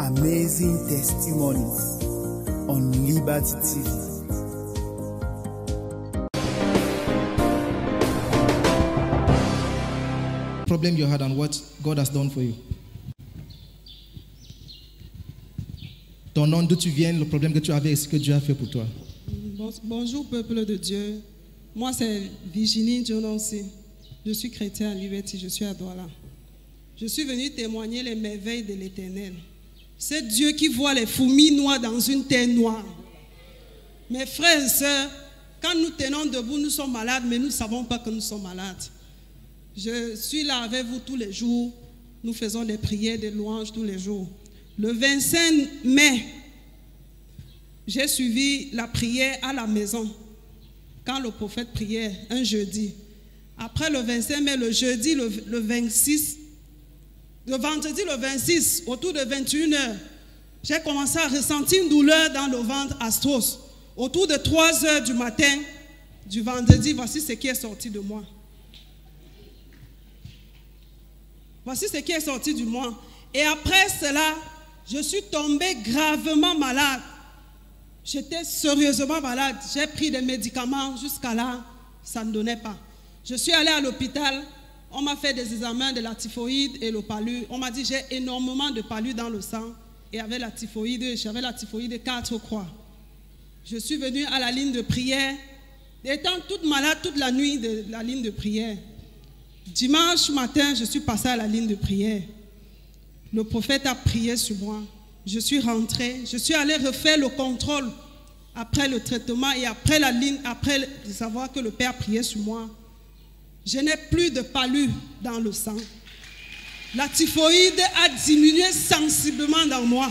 Amazing testimonies on Liberty TV. Problem you had and what God has done for you. Ton nom, d'où tu viens, le problème que tu avais et ce que Dieu a fait pour toi. Bonjour peuple de Dieu. Moi c'est Virginie Diononsi. Je suis chrétien à Liberty, je suis à Douala. Je suis venu témoigner les merveilles de l'Éternel. C'est Dieu qui voit les fourmis noires dans une terre noire. Mes frères et sœurs, quand nous tenons debout, nous sommes malades, mais nous ne savons pas que nous sommes malades. Je suis là avec vous tous les jours. Nous faisons des prières, des louanges tous les jours. Le 25 mai, j'ai suivi la prière à la maison. Quand le prophète priait, un jeudi. Après le 25 mai, le jeudi, le 26, le vendredi, le 26, autour de 21h, j'ai commencé à ressentir une douleur dans le ventre astros. Autour de 3h du matin, du vendredi, voici ce qui est sorti de moi. Voici ce qui est sorti de moi. Et après cela, je suis tombée gravement malade. J'étais sérieusement malade. J'ai pris des médicaments jusqu'à là, ça ne donnait pas. Je suis allée à l'hôpital, on m'a fait des examens de la typhoïde et le palu. On m'a dit j'ai énormément de palu dans le sang. Et avec la typhoïde, j'avais la typhoïde 4 croix. Je suis venue à la ligne de prière, étant toute malade toute la nuit de la ligne de prière. Dimanche matin, je suis passée à la ligne de prière. Le prophète a prié sur moi. Je suis rentrée. Je suis allée refaire le contrôle après le traitement et après la ligne, après de savoir que le Père priait sur moi. Je n'ai plus de palu dans le sang. La typhoïde a diminué sensiblement dans moi.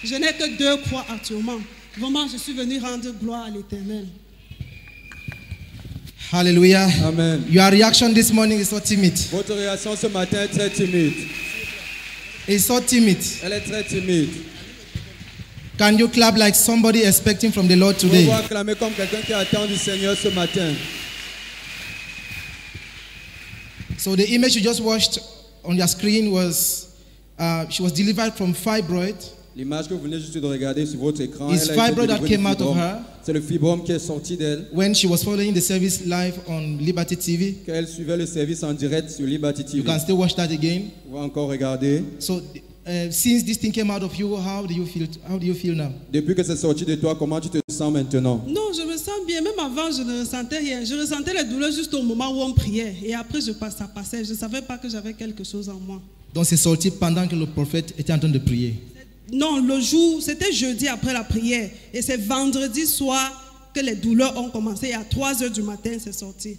Je n'ai que 2 croix actuellement. Vraiment, je suis venue rendre gloire à l'Éternel. Hallelujah. Amen. Your reaction this morning is so timid. Votre réaction ce matin est très timide. It's so timid. Elle est très timide. Can you clap like somebody expecting from the Lord Vous today? pouvez acclamer comme quelqu'un qui attend du Seigneur ce matin. So the image you just watched on your screen was, she was delivered from fibroid. L'image que vous venez juste de regarder sur votre écran, It's fibroid that came out of her c'est le fibrome qui est sorti d'elle. when she was following the service live on Liberty TV. Quand elle suivait le service en direct sur Liberty TV. You can still watch that again. Vous pouvez encore regarder. So since this thing came out of you, how do you feel? How do you feel now? Depuis que c'est sorti de toi, comment tu te sens maintenant? Non, je me sens bien. Même avant, je ne ressentais rien. Je ressentais les douleurs juste au moment où on priait. Et après, ça passait. Je ne savais pas que j'avais quelque chose en moi. Donc c'est sorti pendant que le prophète était en train de prier. Non, le jour, c'était jeudi après la prière. Et c'est vendredi soir que les douleurs ont commencé. Et à 3h du matin, c'est sorti.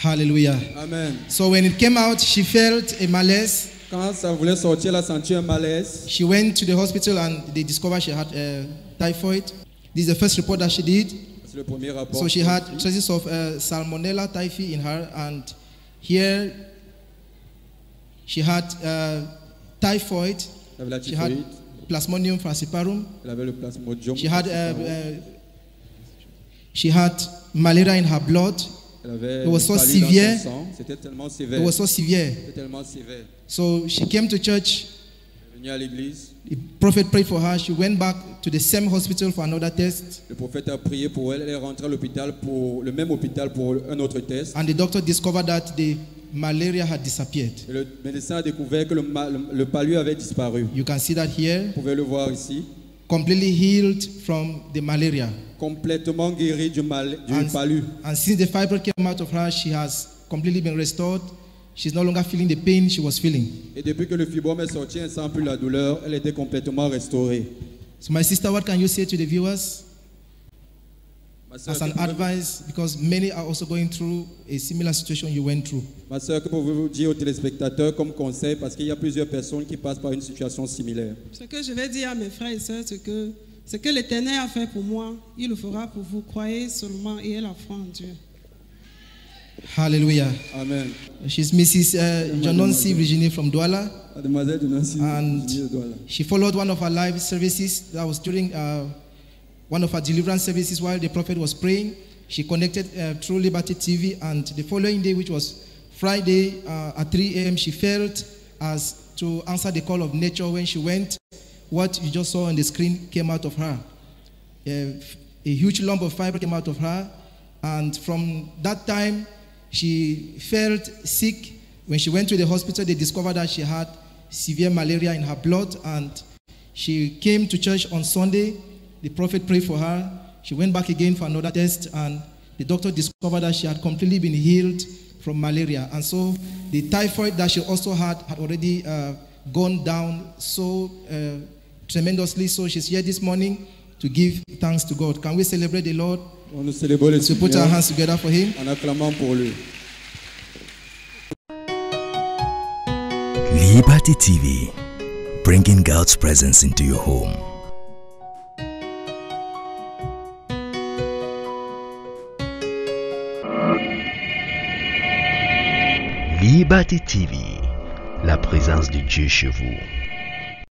Hallelujah. Amen. So when it came out, she felt a malaise. Quand ça voulait sortir, elle a senti un malaise. She went to the hospital and they discovered she had typhoid. This is the first report that she did. C'est le premier rapport. So she had traces of Salmonella typhi in her, and here she had typhoid. Elle avait la She had typhoïde. Plasmodium falciparum. Elle avait le plasmodium. She had malaria in her blood. Elle avait It was so palu dans severe. son sang. C'était tellement sévère. It was so severe. C'était tellement sévère. So she came to church. Elle est venue à l'église. The prophet prayed for her. She went back to the same hospital for another test. Le prophète a prié pour elle. Elle est rentrée à l'hôpital pour le même hôpital pour un autre test. And the doctor discovered that the malaria had disappeared. Et le médecin a découvert que le palu avait disparu. You can see that here. Vous pouvez le voir ici. Completely healed from the malaria. Complètement guéri du palu. And since the fibroid came out of her, she has completely been restored. She's no longer feeling the pain she was feeling. Et depuis que le fibrome est sorti, elle ne sent plus la douleur. Elle était complètement restaurée. So my sister, what can you say to the viewers as an advice? Because many are also going through a similar situation you went through. Ma soeur, que pouvez-vous dire aux téléspectateurs comme conseil, parce qu'il y a plusieurs personnes qui passent par une situation similaire? Ce que je vais dire à mes frères et sœurs, c'est que ce que l'Éternel a fait pour moi, il le fera pour vous. Croyez seulement et ayez la foi en Dieu. Hallelujah. Amen. She's Mrs. Janonsi Virginie from Douala. Mademoiselle Janonsi And Douala. she followed one of our live services. That was during one of our deliverance services while the prophet was praying. She connected through Liberty TV, and the following day, which was Friday at 3 a.m., she felt as to answer the call of nature when she went what you just saw on the screen came out of her. A huge lump of fiber came out of her, and from that time, she felt sick. When she went to the hospital, they discovered that she had severe malaria in her blood, and she came to church on Sunday. The prophet prayed for her. She went back again for another test, and the doctor discovered that she had completely been healed from malaria. And so the typhoid that she also had already gone down so tremendously. So she's here this morning to give thanks to God. Can we celebrate the Lord? On nous célèbre le So put our Seigneur hands together for him. en acclamant pour lui. Liberty TV, bringing God's presence into your home. Liberty TV, la présence de Dieu chez vous.